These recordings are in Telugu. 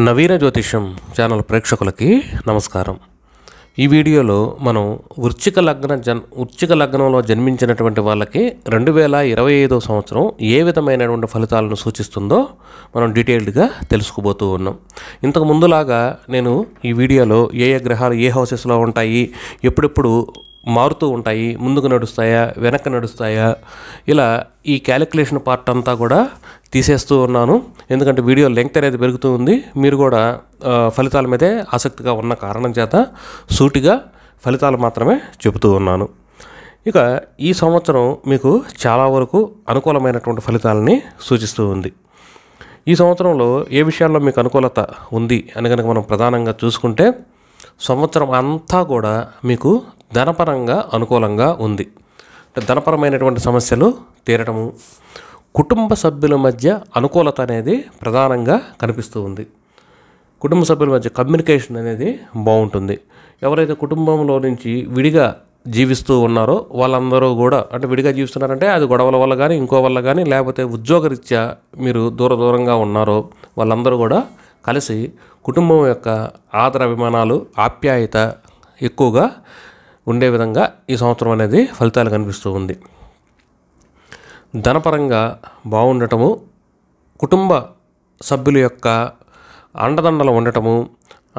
నవీన జ్యోతిష్యం ఛానల్ ప్రేక్షకులకి నమస్కారం. ఈ వీడియోలో మనం వృశ్చిక లగ్నంలో జన్మించినటువంటి వాళ్ళకి 2025 సంవత్సరం ఏ విధమైనటువంటి ఫలితాలను సూచిస్తుందో మనం డీటెయిల్డ్గా తెలుసుకోబోతూ ఉన్నాం. ఇంతకు ముందులాగా నేను ఈ వీడియోలో ఏ గ్రహాలు ఏ హౌసెస్లో ఉంటాయి, ఎప్పుడెప్పుడు మారుతూ ఉంటాయి, ముందుకు నడుస్తాయా వెనక్కి నడుస్తాయా, ఇలా ఈ క్యాలిక్యులేషన్ పార్ట్ అంతా కూడా తీసేస్తూ ఉన్నాను. ఎందుకంటే వీడియో లెంగ్త్ అనేది పెరుగుతూ ఉంది. మీరు కూడా ఫలితాల మీదే ఆసక్తిగా ఉన్న కారణం చేత సూటిగా ఫలితాలు మాత్రమే చెబుతూ ఉన్నాను. ఇక ఈ సంవత్సరం మీకు చాలా వరకు అనుకూలమైనటువంటి ఫలితాలని సూచిస్తూ ఉంది. ఈ సంవత్సరంలో ఏ విషయాల్లో మీకు అనుకూలత ఉంది అని కనుక మనం ప్రధానంగా చూసుకుంటే, సంవత్సరం అంతా కూడా మీకు ధనపరంగా అనుకూలంగా ఉంది. ధనపరమైనటువంటి సమస్యలు తీరటము, కుటుంబ సభ్యుల మధ్య అనుకూలత అనేది ప్రధానంగా కనిపిస్తూ ఉంది. కుటుంబ సభ్యుల మధ్య కమ్యూనికేషన్ అనేది బాగుంటుంది. ఎవరైతే కుటుంబంలో నుంచి విడిగా జీవిస్తూ ఉన్నారో వాళ్ళందరూ కూడా, అంటే విడిగా జీవిస్తున్నారంటే అది గొడవల వల్ల కానీ ఇంకో వల్ల కానీ, లేకపోతే ఉద్యోగరీత్యా మీరు దూరంగా ఉన్నారో వాళ్ళందరూ కూడా కలిసి కుటుంబం యొక్క ఆదర అభిమానాలు, ఆప్యాయత ఎక్కువగా ఉండే విధంగా ఈ సంవత్సరం అనేది ఫలితాలు కనిపిస్తూ ఉంది. ధనపరంగా బాగుండటము, కుటుంబ సభ్యుల యొక్క అండదండలు ఉండటము,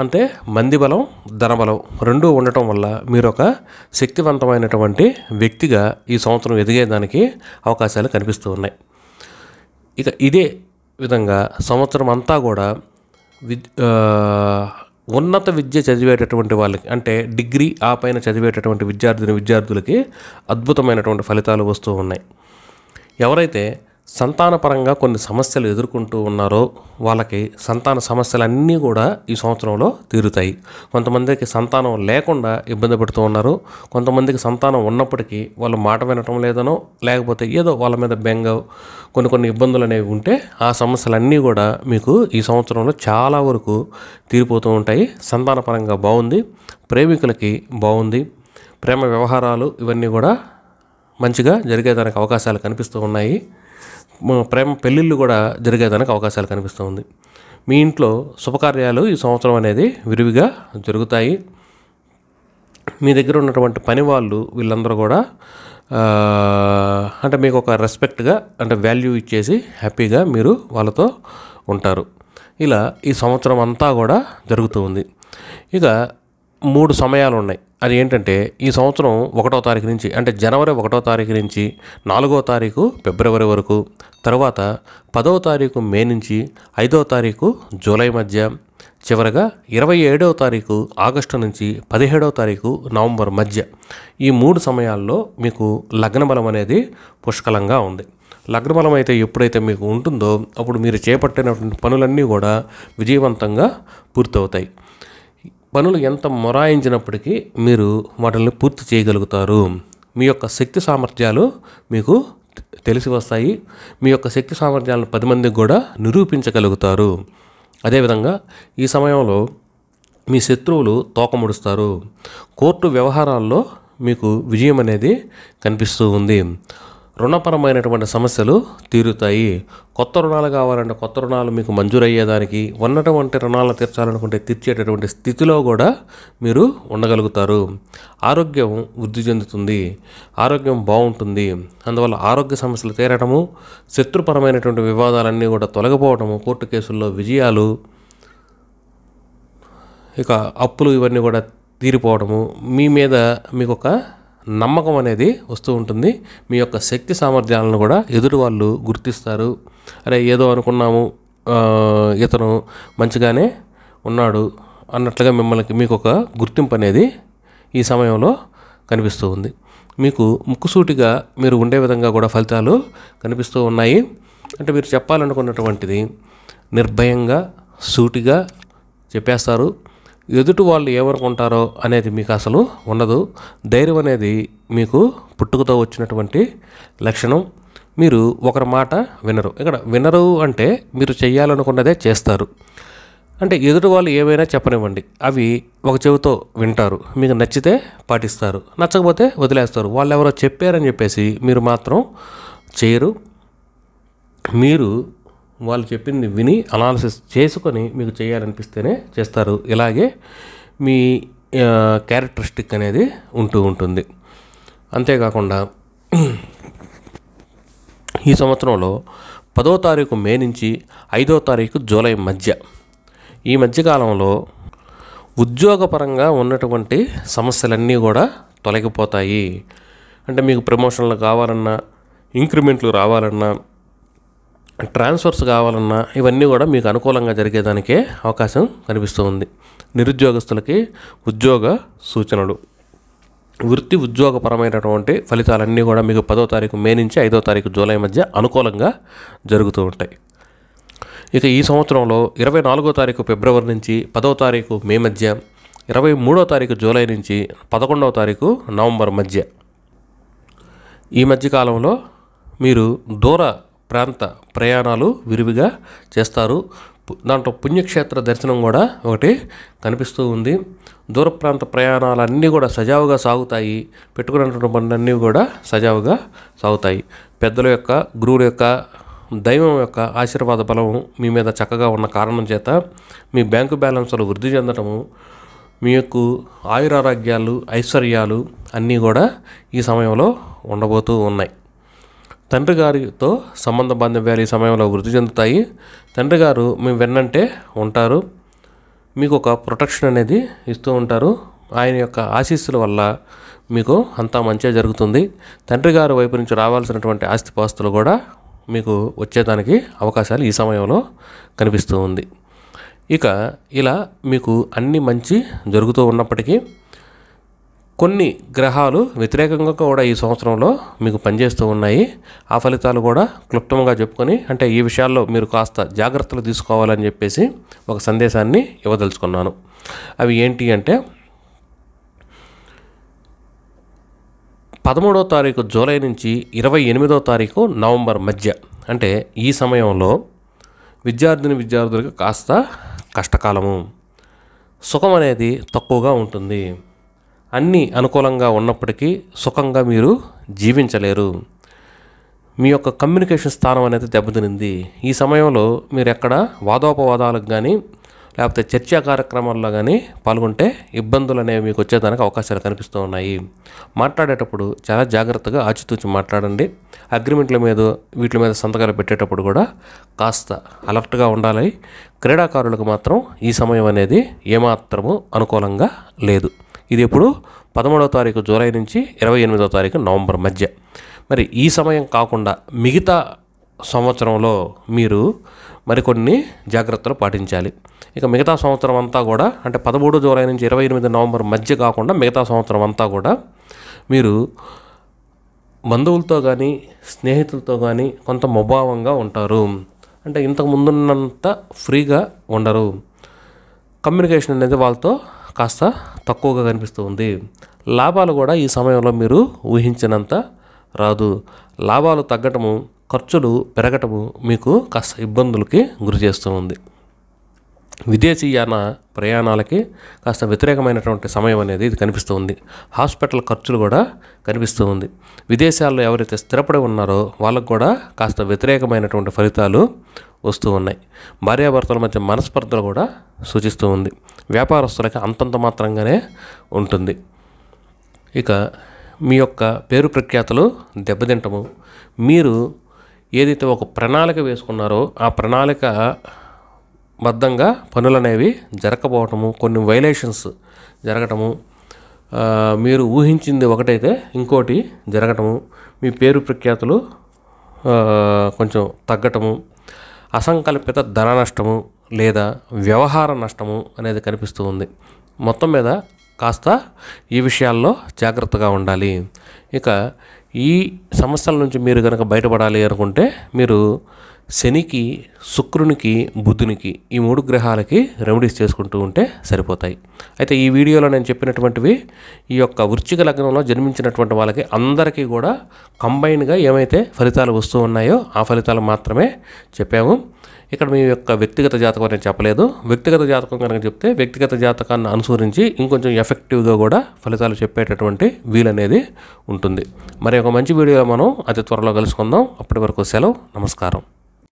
అంటే మంది బలం ధనబలం రెండూ ఉండటం వల్ల మీరు ఒక శక్తివంతమైనటువంటి వ్యక్తిగా ఈ సంవత్సరం ఎదిగేదానికి అవకాశాలు కనిపిస్తూ ఉన్నాయి. ఇక ఇదే విధంగా సంవత్సరం అంతా కూడా ఉన్నత విద్య చదివేటటువంటి వాళ్ళకి, అంటే డిగ్రీ ఆ పైన చదివేటటువంటి విద్యార్థులకి అద్భుతమైనటువంటి ఫలితాలు వస్తూ ఉన్నాయి. ఎవరైతే సంతానపరంగా కొన్ని సమస్యలు ఎదుర్కొంటూ ఉన్నారో వాళ్ళకి సంతాన సమస్యలన్నీ కూడా ఈ సంవత్సరంలో తీరుతాయి. కొంతమందికి సంతానం లేకుండా ఇబ్బంది పడుతూ ఉన్నారు. కొంతమందికి సంతానం ఉన్నప్పటికీ వాళ్ళు మాట వినటం లేదనో, లేకపోతే ఏదో వాళ్ళ మీద బెంగ, కొన్ని ఇబ్బందులు అనేవి ఉంటే ఆ సమస్యలన్నీ కూడా మీకు ఈ సంవత్సరంలో చాలా వరకు తీరిపోతూ ఉంటాయి. సంతానపరంగా బాగుంది. ప్రేమికులకి బాగుంది. ప్రేమ వ్యవహారాలు ఇవన్నీ కూడా మంచిగా జరిగేదానికి అవకాశాలు కనిపిస్తూ ఉన్నాయి. ప్రేమ పెళ్ళిళ్ళు కూడా జరిగేదానికి అవకాశాలు కనిపిస్తూ ఉంది. మీ ఇంట్లో శుభకార్యాలు ఈ సంవత్సరం అనేది విరివిగా జరుగుతాయి. మీ దగ్గర ఉన్నటువంటి పని వాళ్ళు వీళ్ళందరూ కూడా అంటే మీకు ఒక రెస్పెక్ట్గా, అంటే వాల్యూ ఇచ్చేసి హ్యాపీగా మీరు వాళ్ళతో ఉంటారు. ఇలా ఈ సంవత్సరం అంతా కూడా జరుగుతూ ఉంది. ఇక 3 సమయాలు ఉన్నాయి. అది ఏంటంటే, ఈ సంవత్సరం 1వ తారీఖు నుంచి, అంటే జనవరి 1వ తారీఖు నుంచి 4వ తారీఖు ఫిబ్రవరి వరకు, తర్వాత 10వ తారీఖు మే నుంచి 5వ తారీఖు జూలై మధ్య, చివరగా 27వ తారీఖు ఆగస్టు నుంచి 17వ తారీఖు నవంబర్ మధ్య, ఈ 3 సమయాల్లో మీకు లగ్నబలం అనేది పుష్కలంగా ఉంది. లగ్నబలం అయితే ఎప్పుడైతే మీకు ఉంటుందో అప్పుడు మీరు చేపట్టినటువంటి పనులన్నీ కూడా విజయవంతంగా పూర్తవుతాయి. పనులు ఎంత మొరాయించినప్పటికీ మీరు వాటిని పూర్తి చేయగలుగుతారు. మీ యొక్క శక్తి సామర్థ్యాలు మీకు తెలిసి వస్తాయి. మీ యొక్క శక్తి సామర్థ్యాలను 10 మందికి కూడా నిరూపించగలుగుతారు. అదేవిధంగా ఈ సమయంలో మీ శత్రువులు తోకముడుస్తారు. కోర్టు వ్యవహారాల్లో మీకు విజయం అనేది కనిపిస్తూ ఉంది. రుణపరమైనటువంటి సమస్యలు తీరుతాయి. కొత్త రుణాలు కావాలంటే కొత్త రుణాలు మీకు మంజూరయ్యేదానికి, ఉన్నటువంటి రుణాలను తీర్చాలనుకుంటే తీర్చేటటువంటి స్థితిలో కూడా మీరు ఉండగలుగుతారు. ఆరోగ్యం వృద్ధి చెందుతుంది. ఆరోగ్యం బాగుంటుంది. అందువల్ల ఆరోగ్య సమస్యలు తీరటము, శత్రుపరమైనటువంటి వివాదాలన్నీ కూడా తొలగిపోవటము, కోర్టు కేసుల్లో విజయాలు, ఇక అప్పులు ఇవన్నీ కూడా తీరిపోవడము, మీ మీద మీకు ఒక నమ్మకం అనేది వస్తూ ఉంటుంది. మీ యొక్క శక్తి సామర్థ్యాలను కూడా ఎదుటి వాళ్ళు గుర్తిస్తారు. అరే ఏదో అనుకున్నాము, ఇతను మంచిగానే ఉన్నాడు అన్నట్లుగా మీకు ఒక గుర్తింపు అనేది ఈ సమయంలో కనిపిస్తూ ఉంది. మీకు ముక్కుసూటిగా మీరు ఉండే విధంగా కూడా ఫలితాలు కనిపిస్తూ ఉన్నాయి. అంటే మీరు చెప్పాలనుకున్నటువంటిది నిర్భయంగా సూటిగా చెప్పేస్తారు. ఎదుటి వాళ్ళు ఏమనుకుంటారో అనేది మీకు అసలు ఉండదు. ధైర్యం అనేది మీకు పుట్టుకతో వచ్చినటువంటి లక్షణం. మీరు ఒకరి మాట వినరు. ఇక్కడ వినరు అంటే మీరు చేయాలనుకున్నదే చేస్తారు. అంటే ఎదుటి వాళ్ళు ఏమైనా చెప్పనివ్వండి, అవి ఒక చెవితో వింటారు. మీకు నచ్చితే పాటిస్తారు, నచ్చకపోతే వదిలేస్తారు. వాళ్ళు ఎవరో చెప్పారని చెప్పేసి మీరు మాత్రం చేయరు. మీరు వాళ్ళు చెప్పింది విని అనాలిసిస్ చేసుకొని మీకు చేయాలనిపిస్తేనే చేస్తారు. ఇలాగే మీ క్యారెక్టరిస్టిక్ అనేది ఉంటూ ఉంటుంది. అంతేకాకుండా ఈ సంవత్సరంలో 10వ తారీఖు మే నుంచి 5వ తారీఖు జూలై మధ్య, ఈ మధ్యకాలంలో ఉద్యోగపరంగా ఉన్నటువంటి సమస్యలన్నీ కూడా తొలగిపోతాయి. అంటే మీకు ప్రమోషన్లు కావాలన్నా, ఇంక్రిమెంట్లు రావాలన్నా, ట్రాన్స్ఫర్స్ కావాలన్నా ఇవన్నీ కూడా మీకు అనుకూలంగా జరిగేదానికే అవకాశం కనిపిస్తూ ఉంది. నిరుద్యోగస్తులకి ఉద్యోగ సూచనలు, వృత్తి ఉద్యోగపరమైనటువంటి ఫలితాలన్నీ కూడా మీకు 10వ తారీఖు మే నుంచి 5వ తారీఖు జూలై మధ్య అనుకూలంగా జరుగుతూ ఉంటాయి. ఇక ఈ సంవత్సరంలో 24వ తారీఖు ఫిబ్రవరి నుంచి 10వ తారీఖు మే మధ్య, 23వ తారీఖు జూలై నుంచి 11వ తారీఖు నవంబర్ మధ్య, ఈ మధ్యకాలంలో మీరు దూర ప్రాంత ప్రయాణాలు విరివిగా చేస్తారు. దాంట్లో పుణ్యక్షేత్ర దర్శనం కూడా ఒకటి కనిపిస్తూ ఉంది. దూర ప్రాంత ప్రయాణాలన్నీ కూడా సజావుగా సాగుతాయి. పెట్టుకున్నటువంటి పనులన్నీ కూడా సజావుగా సాగుతాయి. పెద్దల యొక్క, గురువుల యొక్క, దైవం యొక్క ఆశీర్వాద బలం మీ మీద చక్కగా ఉన్న కారణం చేత మీ బ్యాంకు బ్యాలెన్స్లు వృద్ధి చెందటము, మీకు ఆయురారోగ్యాలు, ఐశ్వర్యాలు అన్నీ కూడా ఈ సమయంలో ఉండబోతూ ఉన్నాయి. తండ్రి గారితో సంబంధ బాంధవ్యాలు ఈ సమయంలో వృద్ధి చెందుతాయి. తండ్రి గారు మీ వెన్నంటే ఉంటారు. మీకు ఒక ప్రొటెక్షన్ అనేది ఇస్తూ ఉంటారు. ఆయన యొక్క ఆశీస్సుల వల్ల మీకు అంతా మంచిగా జరుగుతుంది. తండ్రి గారి వైపు నుంచి రావాల్సినటువంటి ఆస్తిపాస్తులు కూడా మీకు వచ్చేదానికి అవకాశాలు ఈ సమయంలో కనిపిస్తూ ఉంది. ఇక ఇలా మీకు అన్ని మంచి జరుగుతూ ఉన్నప్పటికీ కొన్ని గ్రహాలు వ్యతిరేకంగా కూడా ఈ సంవత్సరంలో మీకు పనిచేస్తూ ఉన్నాయి. ఆ ఫలితాలు కూడా క్లుప్తంగా చెప్పుకొని, అంటే ఈ విషయాల్లో మీరు కాస్త జాగ్రత్తలు తీసుకోవాలని చెప్పేసి ఒక సందేశాన్ని ఇవ్వదలుచుకున్నాను. అవి ఏంటి అంటే, 13వ తారీఖు జూలై నుంచి 28వ తారీఖు నవంబర్ మధ్య, అంటే ఈ సమయంలో విద్యార్థులకు కాస్త కష్టకాలము, సుఖం అనేది తక్కువగా ఉంటుంది. అన్నీ అనుకూలంగా ఉన్నప్పటికీ సుఖంగా మీరు జీవించలేరు. మీ యొక్క కమ్యూనికేషన్ స్థానం అనేది దెబ్బతినింది. ఈ సమయంలో మీరు ఎక్కడ వాదోపవాదాలకు కానీ లేకపోతే చర్చా కార్యక్రమాల్లో కానీ పాల్గొంటే ఇబ్బందులు అనేవి మీకు వచ్చేదానికి అవకాశాలు కనిపిస్తూ ఉన్నాయి. మాట్లాడేటప్పుడు చాలా జాగ్రత్తగా ఆచితూచి మాట్లాడండి. అగ్రిమెంట్ల మీద వీటి మీద సంతకాలు పెట్టేటప్పుడు కూడా కాస్త అలర్ట్గా ఉండాలి. క్రీడాకారులకు మాత్రం ఈ సమయం అనేది ఏమాత్రము అనుకూలంగా లేదు. ఇది ఎప్పుడు 13వ తారీఖు జూలై నుంచి 28వ తారీఖు నవంబర్ మధ్య. మరి ఈ సమయం కాకుండా మిగతా సంవత్సరంలో మీరు మరికొన్ని జాగ్రత్తలు పాటించాలి. ఇక మిగతా సంవత్సరం అంతా కూడా, అంటే 13 జూలై నుంచి 28 నవంబర్ మధ్య కాకుండా మిగతా సంవత్సరం అంతా కూడా మీరు బంధువులతో కానీ స్నేహితులతో కానీ కొంత ముభావంగా ఉంటారు. అంటే ఇంతకు ముందున్నంత ఫ్రీగా ఉండరు. కమ్యూనికేషన్ అనేది వాళ్ళతో కాస్త తక్కువగా కనిపిస్తూ ఉంది. లాభాలు కూడా ఈ సమయంలో మీరు ఊహించినంత రాదు. లాభాలు తగ్గటము, ఖర్చులు పెరగటము మీకు కాస్త ఇబ్బందులకి గురి చేస్తూ ఉంది. విదేశీయాన ప్రయాణాలకి కాస్త వ్యతిరేకమైనటువంటి సమయం అనేది ఇది కనిపిస్తూ ఉంది. హాస్పిటల్ ఖర్చులు కూడా కనిపిస్తూ ఉంది. విదేశాల్లో ఎవరైతే స్థిరపడి ఉన్నారో వాళ్ళకు కూడా కాస్త వ్యతిరేకమైనటువంటి ఫలితాలు వస్తూ ఉన్నాయి. భార్యాభర్తల మధ్య మనస్పర్ధలు కూడా సూచిస్తూ ఉంది. వ్యాపారస్తులకి అంతంత మాత్రంగానే ఉంటుంది. ఇక మీ యొక్క పేరు ప్రఖ్యాతులు దెబ్బతింటము, మీరు ఏదైతే ఒక ప్రణాళిక వేసుకున్నారో ఆ ప్రణాళిక బద్ధంగా పనులు అనేవి జరగకపోవటము, కొన్ని వైలేషన్స్ జరగటము, మీరు ఊహించింది ఒకటైతే ఇంకోటి జరగటము, మీ పేరు ప్రఖ్యాతులు కొంచెం తగ్గటము, అసంకల్పిత ధన నష్టము లేదా వ్యవహార నష్టము అనేది కనిపిస్తూ ఉంది. మొత్తం మీద కాస్త ఈ విషయాల్లో జాగ్రత్తగా ఉండాలి. ఇక ఈ సమస్యల నుంచి మీరు కనుక బయటపడాలి అనుకుంటే మీరు శనికి, శుక్రునికి, బుధునికి ఈ 3 గ్రహాలకి రెమెడీస్ చేసుకుంటూ ఉంటే సరిపోతాయి. అయితే ఈ వీడియోలో నేను చెప్పినటువంటివి ఈ యొక్క వృశ్చిక లగ్నంలో జన్మించినటువంటి వాళ్ళకి అందరికీ కూడా కంబైన్గా ఏమైతే ఫలితాలు వస్తూ ఉన్నాయో ఆ ఫలితాలు మాత్రమే చెప్పాము. ఇక్కడ మీ యొక్క వ్యక్తిగత జాతకం అనేది చెప్పలేదు. వ్యక్తిగత జాతకం కనుక చెప్తే వ్యక్తిగత జాతకాన్ని అనుసరించి ఇంకొంచెం ఎఫెక్టివ్గా కూడా ఫలితాలు చెప్పేటటువంటి వీలనేది ఉంటుంది. మరి ఒక మంచి వీడియోలో మనం అతి త్వరలో కలుసుకుందాం. అప్పటి వరకు సెలవు. నమస్కారం.